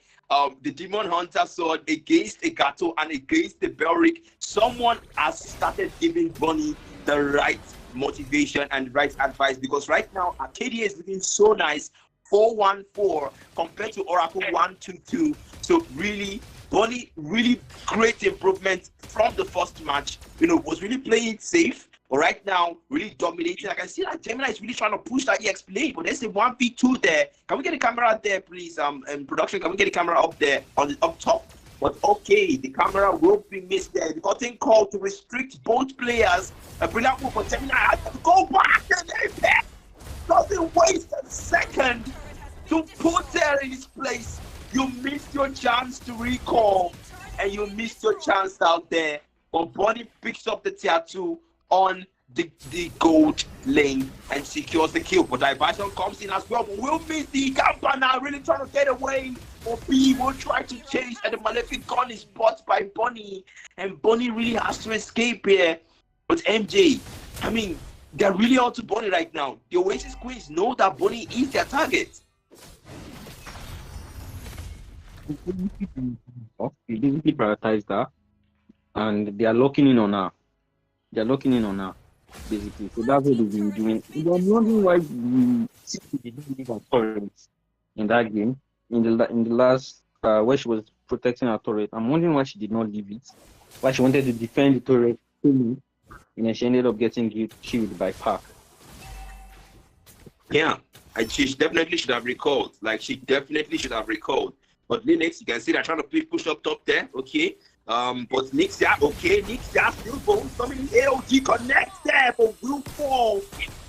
Speaker 1: the Demon Hunter sword against a Gato and against the Belric, someone has started giving Bonnie the right motivation and right advice, because right now Arcadia is looking so nice, 4-1-4 compared to Oracle 1-2-2. So really, Bonnie, really great improvement from the first match. Was really playing it safe. But right now, really dominating. I can see that Gemini is really trying to push that EX play, but there's a 1v2 there. Can we get the camera out there, please? In production, can we get the camera up there on the up top? But okay, the camera will be missed there. The cutting call to restrict both players. A brilliant move for Gemini. Has to go back and Apex doesn't waste a second to put there in his place. You missed your chance to recall, and you missed your chance out there. But Bonnie picks up the tier 2 on the gold lane and secures the kill. But Diversion comes in as well. But we'll miss the Gampa now, really trying to get away. Or B will try to chase, and the Malefic gun is bought by Bonnie. And Bonnie really has to escape here. But MJ, I mean, they're really on to Bonnie right now. The Oasis Queens know that Bonnie is their target.
Speaker 2: They basically prioritize that, and they are locking in on her. They're locking in on her, basically. So that's what they've been doing. I'm wondering why the City didn't leave her turret in that game. In the last where she was protecting her turret. I'm wondering why she did not leave it. Why she wanted to defend the turret fully, and then she ended up getting killed by Park.
Speaker 1: Yeah, she definitely should have recalled. She definitely should have recalled. But Linux, you can see they're trying to push up top there, okay? But Nixia, okay, Nixia still going. Somebody AOG connects there, but will fall.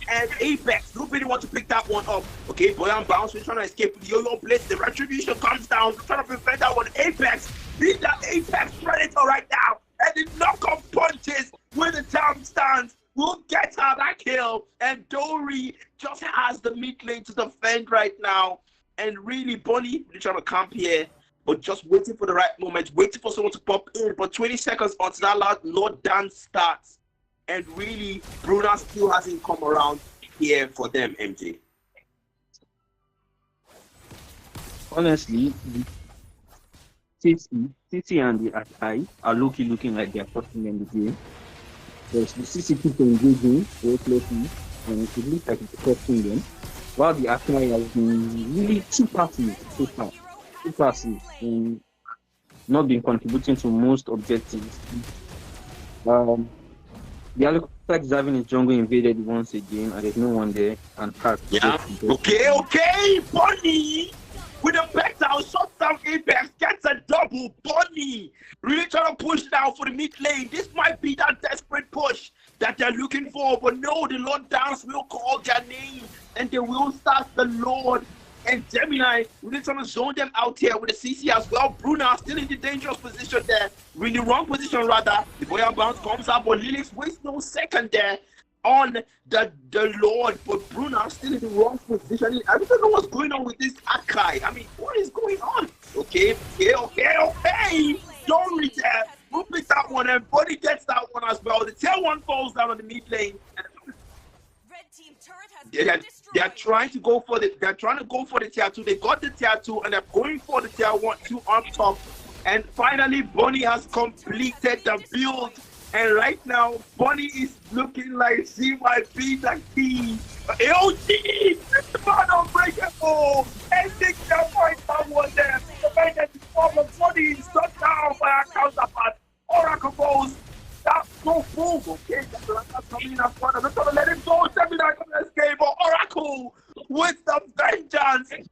Speaker 1: And Apex, nobody want to pick that one up. Okay, Boyan bounce, we're trying to escape the yo-yo blitz. The retribution comes down, trying to prevent that one. Apex, beat that Apex Predator right now. And the knock-off punches where the time stands will get her that kill. And Dory just has the mid lane to defend right now. And really, Bonnie, really trying to camp here, but just waiting for the right moment, waiting for someone to pop in. But 20 seconds until that Lord dance starts. And really, Bruna still hasn't come around here for them, MJ.
Speaker 2: Honestly, City and the Akai are looking like they're costing them the game. There's the CC people engaging very closely, and it looks like it's costing them. While the Akai has been really too passive so far. Too passive and not been contributing to most objectives. The other fact is having his jungle invaded once again, and there's no one there, and Park.
Speaker 1: Yeah. Okay, Bonnie with a back down, shot down Apex, gets a double. Bonnie really trying to push down for the mid lane. This might be that desperate push that they're looking for, but no, the Lord Dance will call their name, and they will start the Lord. And Gemini really trying to zone them out here with the CC as well. Bruna still in the dangerous position there. In the wrong position rather. The Boyan bounce comes up, but Lilix wastes no second there on the Lord. But Bruna still in the wrong position. I don't know what's going on with this Akai. I mean, what is going on? Okay. Don't reach there. Who picks that one? And Bonnie gets that one as well. The tail one falls down on the mid lane. They're trying to go for the tier 2. They got the tier 2 and they're going for the tier 2 on top. And finally Bonnie has completed the build. And right now Bonnie is looking like she might be the key. AOG! It's man unbreakable! Ending the point that was there. The fact that the form of Bonnie is shut down by a counterpart. Oracle goes. That's so boom, okay? That's coming in as well. I'm not gonna let him go. Gemini gonna escape. But Oracle with the vengeance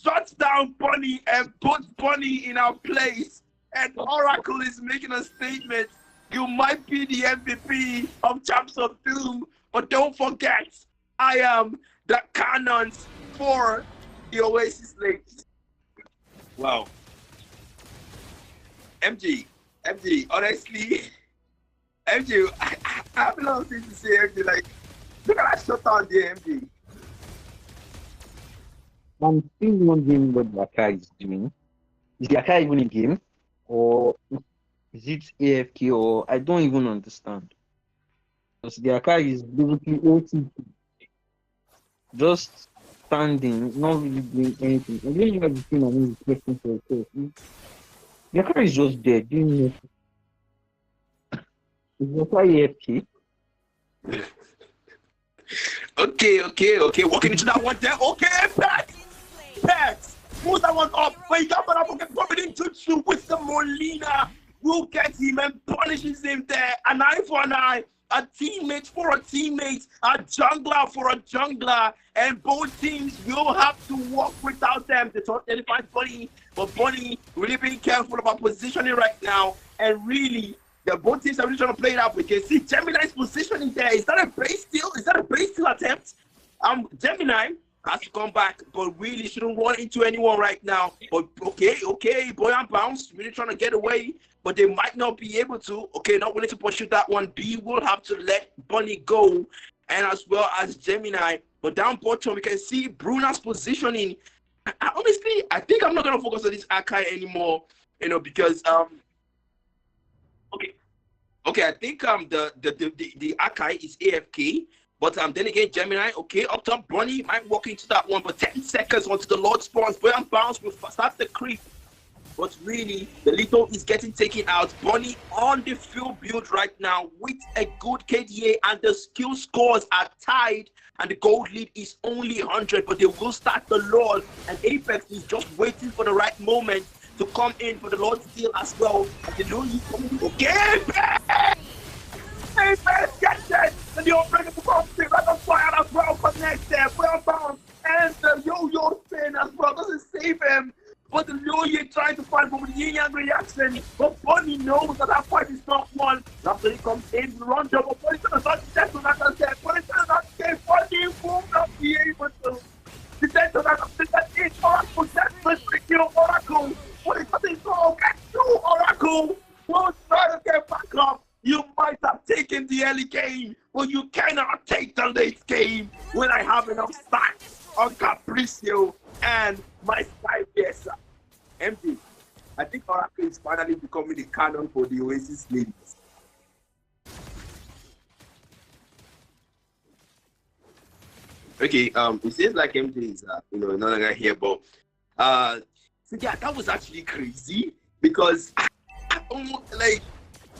Speaker 1: shuts down Bonnie and puts Bonnie in our place. And Oracle is making a statement. You might be the MVP of Champs of Doom, but don't forget, I am the cannons for the Oasis League. Wow. MG, honestly. MJ, I have a lot of things to say, MJ. Like, look at that shut down there, MJ.
Speaker 2: I'm still wondering what the Akai is doing. Is the Akai even in game? Or is it AFK? Or I don't even understand. Because the Akai is basically OTP. Just standing, not really doing anything. And then you have the team and he's expecting for a coach. Your car is just there, doing nothing. It's not why AFK.
Speaker 1: Okay. Walking into that one there. Okay, Pets. Move that one up. Wait up and up. Coming into you with the Molina. Will get him and punishes him there. An eye for an eye. A teammate for a teammate. A jungler for a jungler. And both teams will have to walk without them. They thought they find Bunny. But Bunny really being careful about positioning right now. And really, the both teams are really trying to play it up. We can see Gemini's positioning there. Is that a base steal? Is that a base steal attempt? Gemini has to come back, but really shouldn't run into anyone right now. But okay, boy and bounce, really trying to get away, but they might not be able to. Okay, not willing to pursue that one. B will have to let Bunny go, and as well as Gemini. But down bottom, we can see Bruna's positioning. Honestly, I think I'm not gonna focus on this Akai anymore, because okay, I think the Akai is AFK. But then again, Gemini, okay, up top, Bunny might walk into that one, but 10 seconds onto the Lord spawns. Boy and bounce will start the creep. But really, the little is getting taken out. Bunny on the field build right now with a good KDA, and the skill scores are tied, and the gold lead is only 100, but they will start the Lord, and Apex is just waiting for the right moment to come in for the Lord steal as well. And the Lord is coming. Okay, Apex gets it! And the operator becomes the right on fire as well, connects there, well bound, and the yo-yo spin as well doesn't save him. But the Yo-Yo trying to fight for the yin yang reaction, but Bunny knows that fight is not won. After he comes in, run double, Bunny's gonna start to settle that as there. Bunny's gonna not get Bunny will not be able to. The center that is Oracle, desperate to kill Oracle. But it doesn't go, get through Oracle. Won't try to get back up. You might have taken the early game, but you cannot take the late game when I have enough stacks on Capriccio and my Sky Fiesta. MD, I think Oracle is finally becoming the canon for the Oasis ladies. Okay, it seems like MD is no longer here, but so yeah, that was actually crazy because like,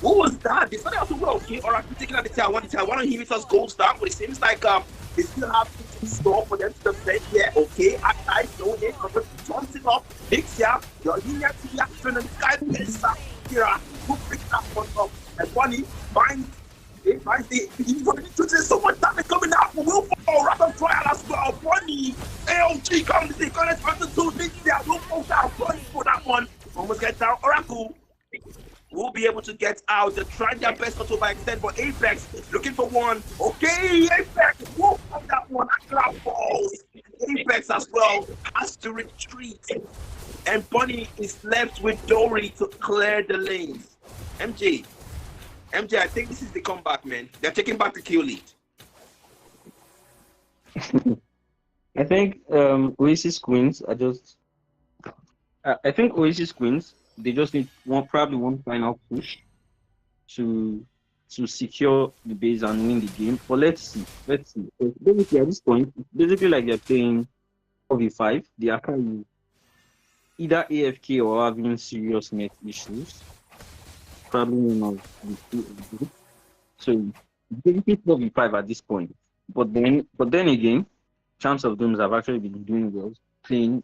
Speaker 1: what was that? They started out to well, okay, Oracle taking out the Tier 1, he hits us gold star, but it seems like they still have things in store for them to defend here. Okay, I know it, Johnson up, Dixia, your linear to the action and Sky Fiesta here, who picks that one up, and Bunny finds he's going to do so much damage coming out for Will fall rapid trial as well. Bunny, AOG comes in, going to answer to Dixia, Will fall down, Bunny for that one, almost gets down, Oracle will be able to get out. They're trying their best not to overextend, but Apex looking for one. Okay, Apex will have that one. That falls. Apex as well has to retreat. And Bunny is left with Dory to clear the lanes. MJ, I think this is the comeback, man. They're taking back the kill lead.
Speaker 2: I think Oasis Queens are just. I think Oasis Queens, they just need probably one final push to secure the base and win the game. But let's see. Basically, at this point, it's basically like they're playing 4v5. They are kind of either AFK or having serious net issues. Probably one of the two. So basically 4v5 at this point. But then again, Champs of Dooms have actually been doing well, playing.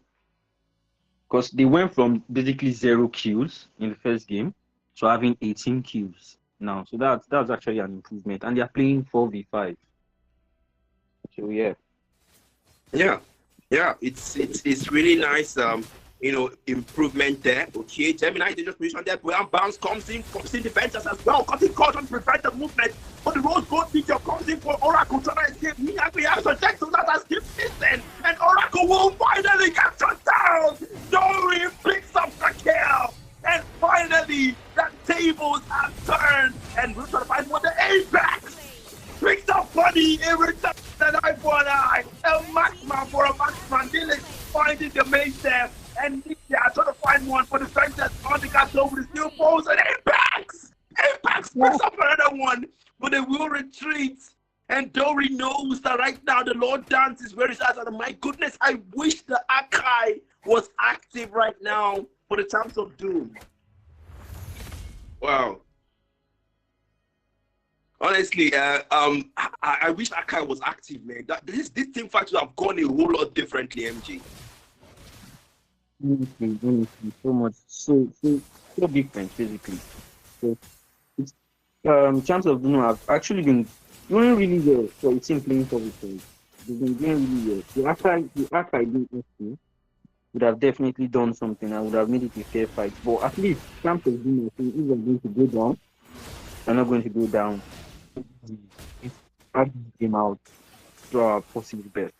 Speaker 2: Because they went from basically 0 kills in the first game to having 18 kills now. So that's actually an improvement. And they're playing 4v5. So yeah.
Speaker 1: Yeah, it's really nice improvement there. Okay, Gemini, they just position there. Brown Bounce comes in defenders as well. Cutting cord on prevent the movement. But the Rose Gold feature comes in for Oracle trying to escape. He actually has a check, so that has kept missing. And Oracle will finally get shut down. Dory picks up the kill. And finally, the tables have turned. And we're trying to find one the Apex. Picks up Bunny in return an eye for an eye. El Maxman for a Maxman. Dylan finding the main there. And they are trying to find one for the strength that's on the gas over the steel poles. And Apex picks up another one. But they will retreat. And Dory knows that right now the Lord Dance is where he's at. And my goodness, I wish the Akai was active right now for the Champs of Doom. Wow. Honestly, I wish Akai was active, man. This team fight would have gone a whole lot differently, MG.
Speaker 2: Honestly, so much, so different physically. So it's chance of Bruno have actually been doing really well for a team playing for the team. They've been doing really well. The Akai didn't would have definitely done something. I would have made it a fair fight. But at least chance of Bruno, if they're going to go down, they're not going to go down. It's came out to our possible best.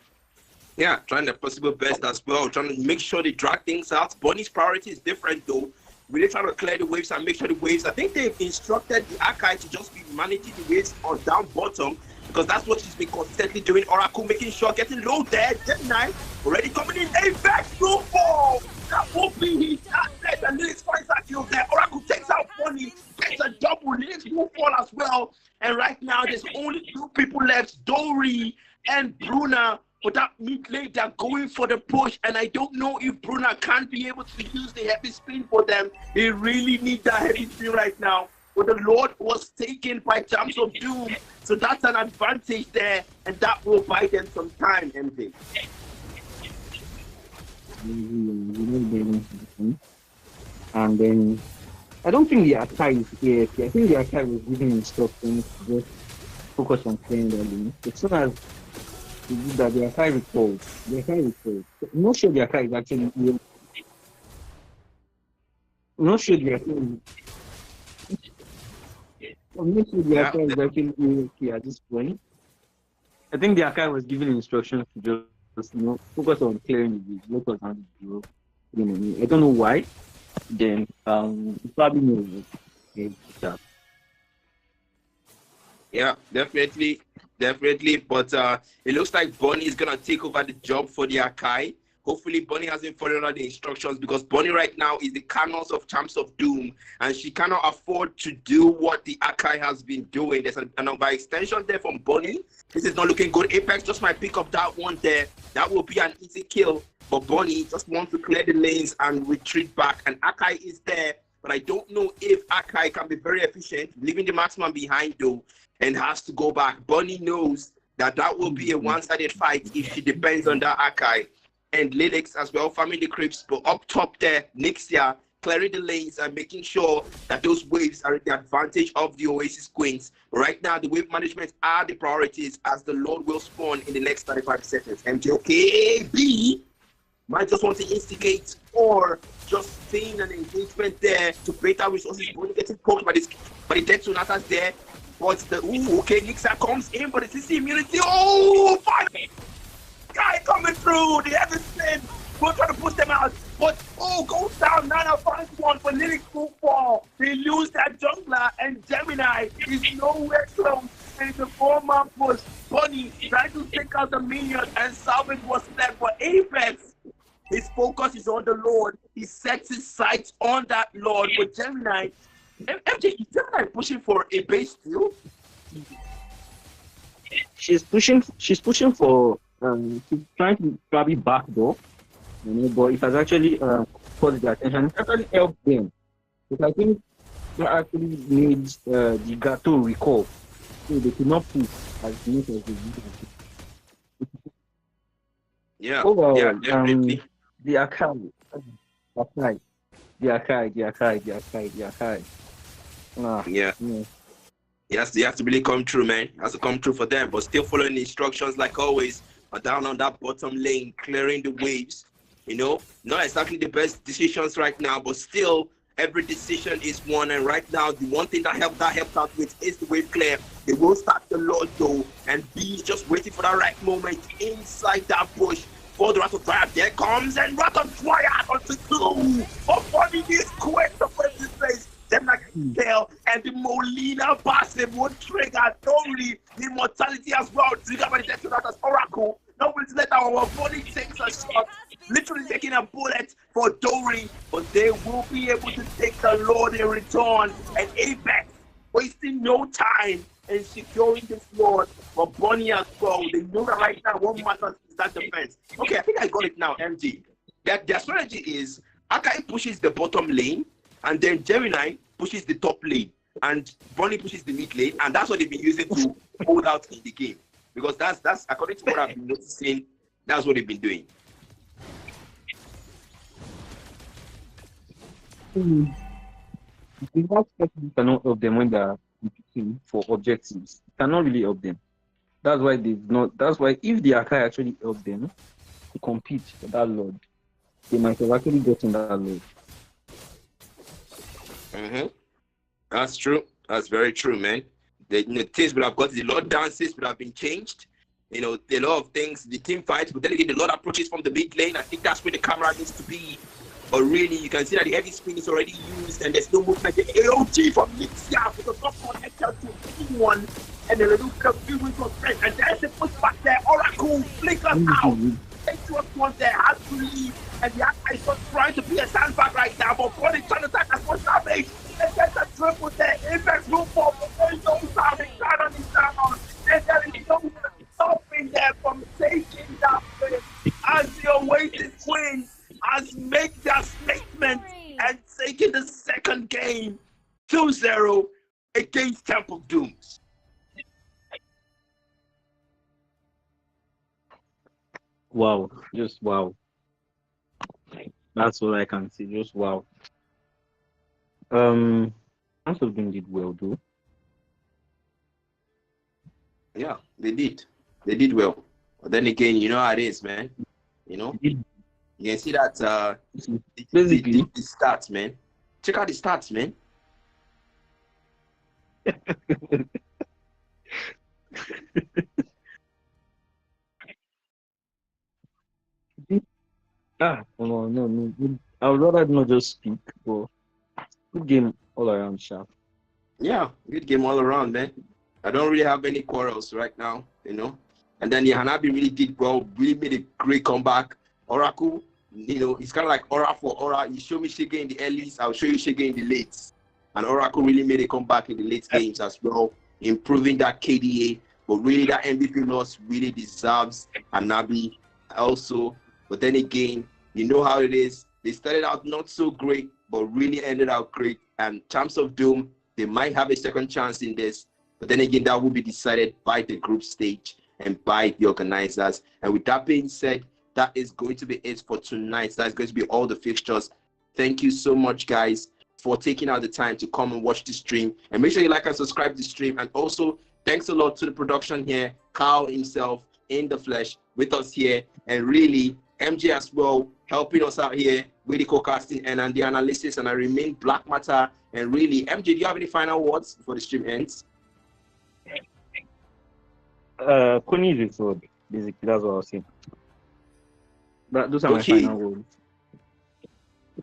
Speaker 1: Yeah, trying the possible best as well. Trying to make sure they drag things out. Bonnie's priority is different though. Really trying to clear the waves and make sure the waves. I think they've instructed the Akai to just be managing the waves on down bottom because that's what she's been consistently doing. Oracle making sure getting low there. Gemini already coming in. A back through ball. That won't be his asset. And Lilith finds that kill there. Oracle takes out Bonnie. Gets a double. Lilith will fall as well. And right now there's only two people left. Dory and Bruna. For that mid lane, they're going for the push, and I don't know if Bruna can't be able to use the heavy spin for them. They really need that heavy spin right now. But the Lord was taken by Champs of Doom, so that's an advantage there, and that will buy them some time, MJ.
Speaker 2: And then I don't think the Akai is here. I think the Akai was giving instructions to just focus on playing the lane. As soon as that the Akai recalled. I'm not sure the Akai is actually here. I'm not sure the Akai is actually here at this point. I think the Akai was given instructions to just focus on clearing the focus on the zero. I don't know why. Then probably knows.
Speaker 1: Yeah, definitely. But it looks like Bonnie is gonna take over the job for the Akai. Hopefully, Bonnie hasn't followed all the instructions because Bonnie right now is the canons of Champs of Doom, and she cannot afford to do what the Akai has been doing. There's an by extension there from Bonnie. This is not looking good. Apex just might pick up that one there. That will be an easy kill. But Bonnie just wants to clear the lanes and retreat back, and Akai is there. But I don't know if Akai can be very efficient, leaving the marksman behind though, and has to go back. Bonnie knows that will be a one-sided fight if she depends on that Akai. And Lilix as well, farming the creeps, but up top there, Nixia clearing the lanes and making sure that those waves are at the advantage of the Oasis Queens. Right now, the wave management are the priorities as the Lord will spawn in the next 35 seconds. MJOKB might just want to instigate or just seeing an engagement there to beta resources. Bonnie getting poked by the dead Sonatas there. But Nixia comes in, but it's CC immunity. Oh, fine! Guy coming through, the heavy spin. We're trying to push them out, but goes down. Nana finds one, but Lilix will fall. They lose that jungler, and Gemini is nowhere close. And it's a 4-man push. Bonnie trying to take out the minion and salvage what's left for Apex. His focus is on the Lord. He sets his sights on that Lord. But Gemini, MJ, is Gemini pushing for a base steal?
Speaker 2: She's pushing for she's trying to probably backdoor, but it has actually caught their attention. It actually helped them. Because I think they actually made the Gato recall. So they could not push as much as they did.
Speaker 1: Yeah,
Speaker 2: overall,
Speaker 1: yeah, definitely.
Speaker 2: The Akai.
Speaker 1: Yeah. He has to really come true, man. It has to come true for them, but still following the instructions like always. Down on that bottom lane, clearing the waves. Not exactly the best decisions right now, but still every decision is one. And right now, the one thing that helped out with is the wave clear. They will start the Lord though, and B is just waiting for that right moment inside that bush. For the Wrath of Dryad, there comes, and Wrath of Dryad onto 2. Bonnie is quick to put this place. Them like tail, and the Molina passive would trigger Dory. The immortality as well, triggered by the death of that Oracle. Nobody's let our Bonnie takes a shot, literally taking a bullet for Dory, but they will be able to take the Lord in return. And Apex wasting no time in securing this Lord. But But Bonnie as well, they know that right now what matters is that defense. Okay, I think I got it now, MG. That their strategy is Akai pushes the bottom lane, and then Gemini pushes the top lane, and Bonnie pushes the mid lane, and that's what they've been using to hold out in the game. Because that's according to what I've been noticing, that's what they've been doing.
Speaker 2: The last person cannot help them when they're competing for objectives. It cannot really help them. That's why they've not. That's why if the Akai actually help them to compete for that Lord, they might have actually gotten that Lord.
Speaker 1: That's true. That's very true, man. The things would have got, the Lord dances would have been changed. You know, a lot of things, the team fights, but then again, the Lord approaches from the mid lane. I think that's where the camera needs to be. But really, you can see that the heavy screen is already used and there's no movement. The AOG from Nixia with the top connected to anyone, and the little bit of viewing for strength. And there's the push back there. Oracle flickers out. H1 one there has to leave. And the Akai is not trying to be a sandbag right now, but Bonnie trying to attack as much damage. And there's a triple there. Impact room for the no sounding down on his down. And there is no stopping there from taking that win. As the Oasis Queen has made their statement and taken the second game 2-0 against Temple Doom.
Speaker 2: Wow, just wow. That's all I can say. Just wow. Temple Doom did well, though.
Speaker 1: Yeah, they did. They did well. But then again, you know how it is, man. You know. You can see that
Speaker 2: Basically,
Speaker 1: the stats, man. Check out the stats, man.
Speaker 2: no. I would rather not just speak, but good game all around, sharp.
Speaker 1: Yeah, good game all around, man. I don't really have any quarrels right now, you know. And then the Hanabi really did well, really made a great comeback. Oracle, you know, it's kind of like aura for aura. You show me Shige in the earlys, I'll show you Shige in the lates. And Oracle really made a comeback in the late games as well, improving that KDA. But really, that MVP loss really deserves Hanabi also. But then again, you know how it is. They started out not so great, but really ended out great. And Champs of Doom, they might have a second chance in this. But then again, that will be decided by the group stage and by the organizers. And with that being said, that is going to be it for tonight. That's going to be all the fixtures. Thank you so much, guys, for taking out the time to come and watch the stream. And make sure you like and subscribe to the stream. And also, thanks a lot to the production here, Carl himself in the flesh with us here. And really, MJ as well, helping us out here with the co-casting and the analysis. And I remain Black Matter. And really, MJ, do you have any final words before the stream ends?
Speaker 2: Kony is referred, basically. That's what I was saying. Those are my final words.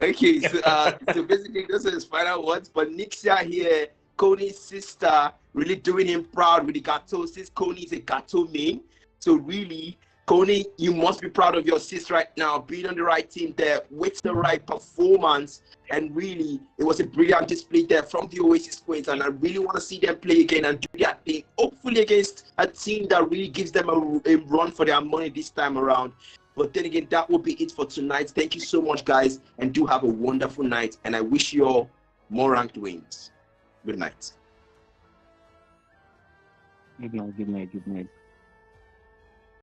Speaker 1: Okay, so basically, those are his final words. But Nixia here, Kony's sister, really doing him proud with the Gato. Since Kony is a Gato name, so really, Kony, you must be proud of your sis right now, being on the right team there with the right performance. And really, it was a brilliant display there from the Oasis Queens. And I really want to see them play again and do their thing, hopefully against a team that really gives them a run for their money this time around. But then again, that will be it for tonight. Thank you so much, guys, and do have a wonderful night. And I wish you all more ranked wins. Good night.
Speaker 2: Good night.